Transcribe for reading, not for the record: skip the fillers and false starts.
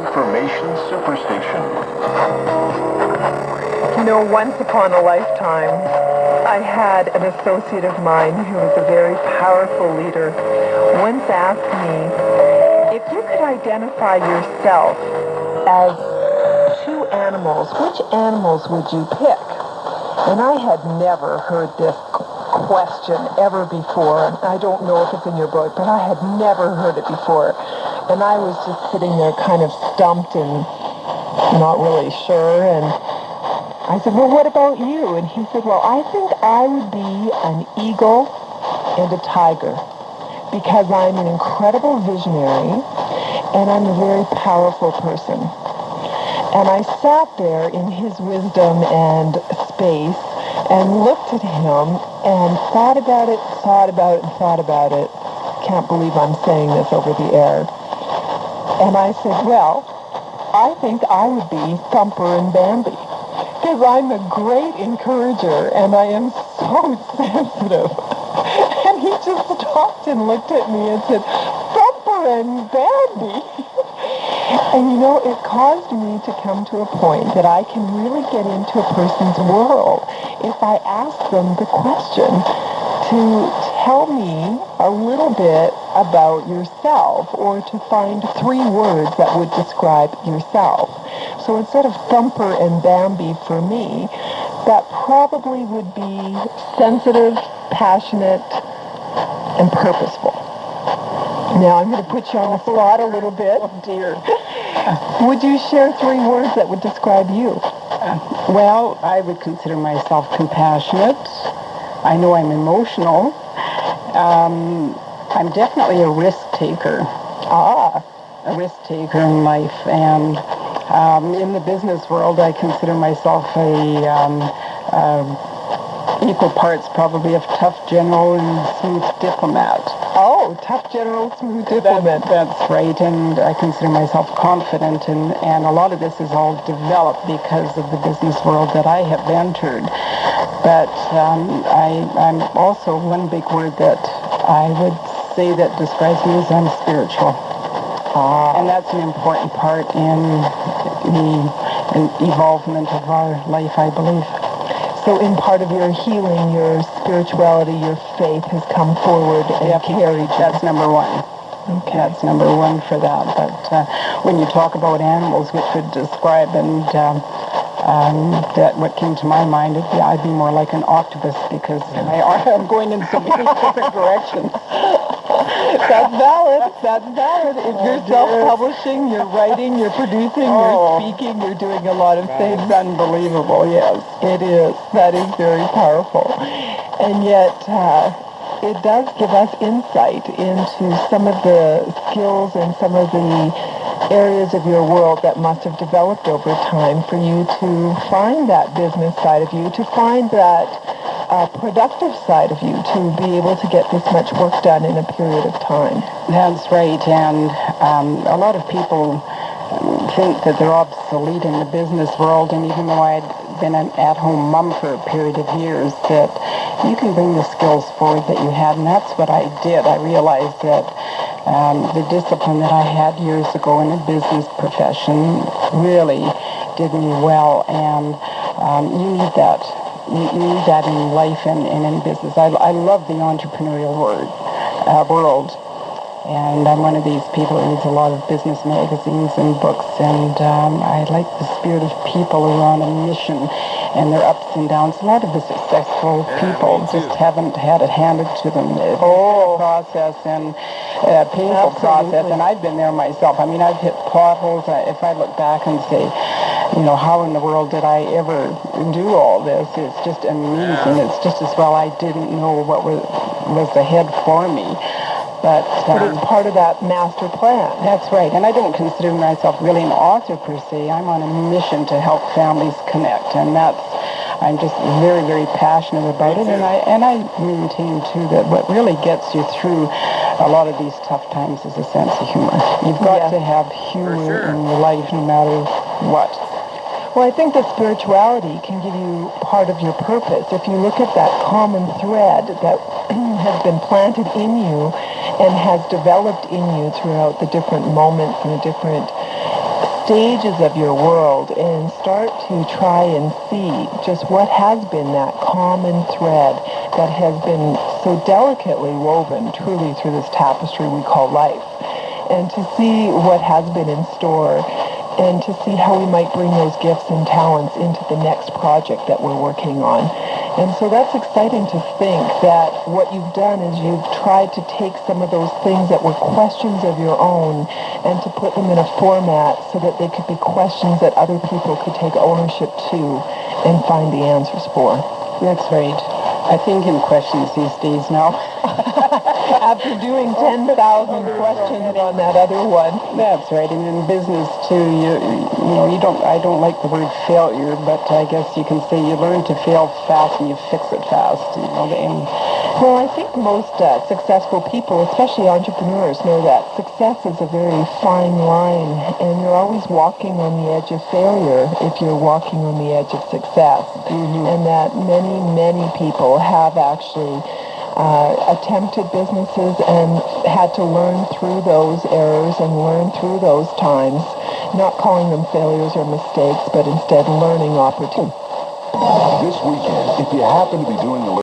Information Superstation. You know, once upon a lifetime, I had an associate of mine who was a very powerful leader once asked me, if you could identify yourself as two animals, which animals would you pick? And I had never heard this question ever before. I don't know if it's in your book, but I had never heard it before. And I was just sitting there kind of stumped and not really sure. And I said, well, what about you? And he said, well, I think I would be an eagle and a tiger because I'm an incredible visionary and I'm a very powerful person. And I sat there in his wisdom and space and looked at him and thought about it, thought about it, and thought about it. Can't believe I'm saying this over the air. And I said, well, I think I would be Thumper and Bambi because I'm a great encourager and I am so sensitive. And he just stopped and looked at me and said, Thumper and Bambi? And you know, it caused me to come to a point that I can really get into a person's world if I ask them the question to tell me a little bit about yourself or to find 3 words that would describe yourself. So instead of Thumper and Bambi for me, that probably would be sensitive, passionate, and purposeful. Now I'm going to put you on the spot a little bit. Oh dear. Would you share 3 words that would describe you? Well, I would consider myself compassionate. I know I'm emotional. I'm definitely a risk taker. A risk taker in life. And in the business world, I consider myself equal parts probably of tough general and smooth diplomat. Oh, tough general, smooth diplomat. That's right, and I consider myself confident, and a lot of this is all developed because of the business world that I have entered. But I'm also, one big word that I would say that describes me is I'm spiritual. And that's an important part in the evolvement of our life, I believe. So in part of your healing, your spirituality, your faith has come forward and carried you. That's number 1. Okay. That's number 1 for that. But when you talk about animals, which would describe, and that what came to my mind, I'd be more like an octopus because I'm going in so many different directions. That's valid. That's valid. If you're self-publishing, you're writing, you're producing, you're speaking, you're doing a lot of things. It's unbelievable, yes. It is. That is very powerful. And yet, it does give us insight into some of the skills and some of the areas of your world that must have developed over time for you to find that business side of you, to find that productive side of you, to be able to get this much work done in a period of time. That's right, and a lot of people think that they're obsolete in the business world, and even though I'd been an at-home mom for a period of years, that you can bring the skills forward that you had, and that's what I did. I realized that the discipline that I had years ago in the business profession really did me well, and you need that. You need that in life and in business. I love the entrepreneurial world, and I'm one of these people who reads a lot of business magazines and books, and I like the spirit of people who are on a mission, and their ups and downs. A lot of the successful people just haven't had it handed to them. It's a process and a painful process, and I've been there myself. I mean, I've hit potholes. If I look back and say, how in the world did I ever do all this? It's just amazing. It's just as well I didn't know what was ahead for me. But it's part of that master plan. That's right. And I don't consider myself really an author per se. I'm on a mission to help families connect. And I'm just very, very passionate about it. And I maintain, too, that what really gets you through a lot of these tough times is a sense of humor. You've got to have humor in your life no matter what. Well, I think that spirituality can give you part of your purpose. If you look at that common thread that has been planted in you and has developed in you throughout the different moments and the different stages of your world and start to try and see just what has been that common thread that has been so delicately woven truly through this tapestry we call life, and to see what has been in store, and to see how we might bring those gifts and talents into the next project that we're working on. And so that's exciting to think that what you've done is you've tried to take some of those things that were questions of your own and to put them in a format so that they could be questions that other people could take ownership to and find the answers for. That's right. I think in questions these days now. After doing 10,000 questions on that other one. That's right. And in business too, I don't like the word failure, but I guess you can say you learn to fail fast and you fix it fast. Well, I think most successful people, especially entrepreneurs, know that success is a very fine line, and you're always walking on the edge of failure if you're walking on the edge of success. Mm-hmm. And that many, many people have actually attempted businesses and had to learn through those errors and learn through those times, not calling them failures or mistakes, but instead learning opportunities. This weekend, if you happen to be doing a